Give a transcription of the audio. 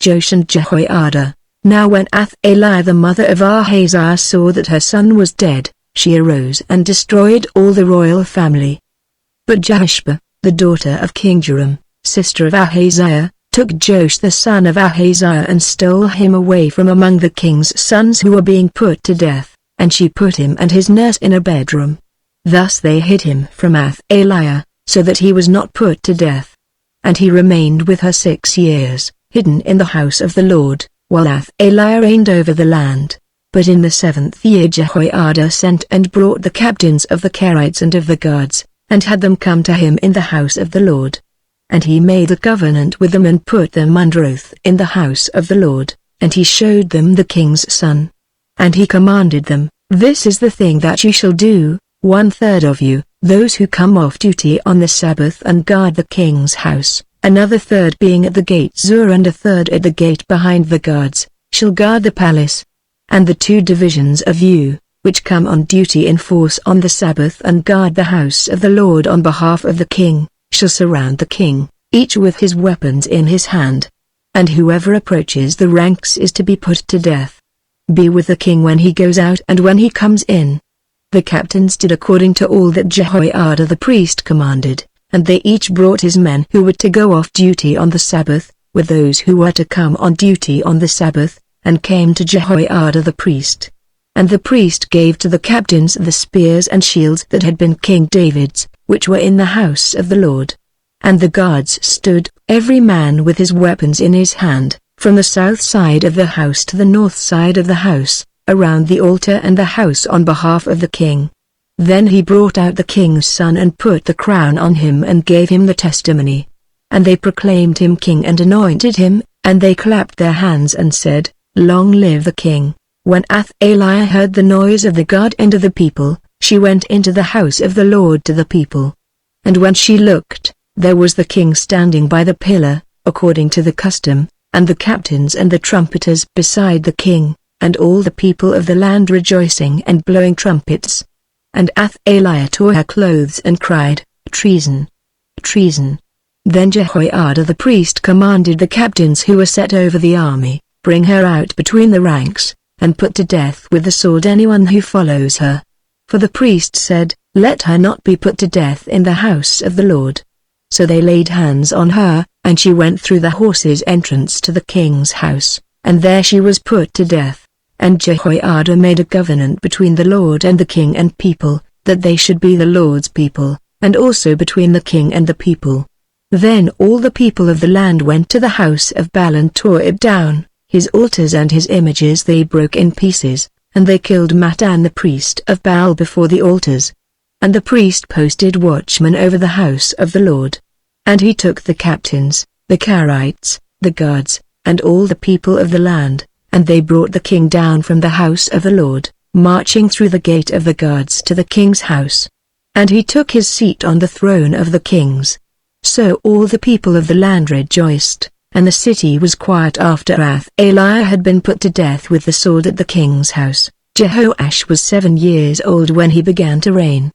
Joash and Jehoiada. Now when Athaliah the mother of Ahaziah saw that her son was dead, she arose and destroyed all the royal family. But Jehoshba, the daughter of King Joram, sister of Ahaziah, took Joash the son of Ahaziah and stole him away from among the king's sons who were being put to death, and she put him and his nurse in a bedroom. Thus they hid him from Athaliah, so that he was not put to death. And he remained with her 6 years, hidden in the house of the Lord, while Athaliah reigned over the land. But in the 7th year Jehoiada sent and brought the captains of the Kerites and of the guards, and had them come to him in the house of the Lord. And he made a covenant with them and put them under oath in the house of the Lord, and he showed them the king's son. And he commanded them, "This is the thing that you shall do, 1/3 of you, those who come off duty on the Sabbath and guard the king's house, another third being at the gate Zur and a third at the gate behind the guards, shall guard the palace. And the 2 divisions of you, which come on duty in force on the Sabbath and guard the house of the Lord on behalf of the king, shall surround the king, each with his weapons in his hand. And whoever approaches the ranks is to be put to death. Be with the king when he goes out and when he comes in." The captains did according to all that Jehoiada the priest commanded, and they each brought his men who were to go off duty on the Sabbath, with those who were to come on duty on the Sabbath, and came to Jehoiada the priest. And the priest gave to the captains the spears and shields that had been King David's, which were in the house of the Lord. And the guards stood, every man with his weapons in his hand, from the south side of the house to the north side of the house, around the altar and the house on behalf of the king. Then he brought out the king's son and put the crown on him and gave him the testimony. And they proclaimed him king and anointed him, and they clapped their hands and said, "Long live the king." When Athaliah heard the noise of the guard and of the people, she went into the house of the Lord to the people. And when she looked, there was the king standing by the pillar, according to the custom, and the captains and the trumpeters beside the king, and all the people of the land rejoicing and blowing trumpets. And Athaliah tore her clothes and cried, "Treason! Treason!" Then Jehoiada the priest commanded the captains who were set over the army, "Bring her out between the ranks, and put to death with the sword anyone who follows her." For the priest said, "Let her not be put to death in the house of the Lord." So they laid hands on her, and she went through the horses' entrance to the king's house, and there she was put to death. And Jehoiada made a covenant between the Lord and the king and people, that they should be the Lord's people, and also between the king and the people. Then all the people of the land went to the house of Baal and tore it down, his altars and his images they broke in pieces, and they killed Mattan the priest of Baal before the altars. And the priest posted watchmen over the house of the Lord. And he took the captains, the Kerites, the guards, and all the people of the land, and they brought the king down from the house of the Lord, marching through the gate of the guards to the king's house. And he took his seat on the throne of the kings. So all the people of the land rejoiced, and the city was quiet after Athaliah had been put to death with the sword at the king's house. Jehoash was 7 years old when he began to reign,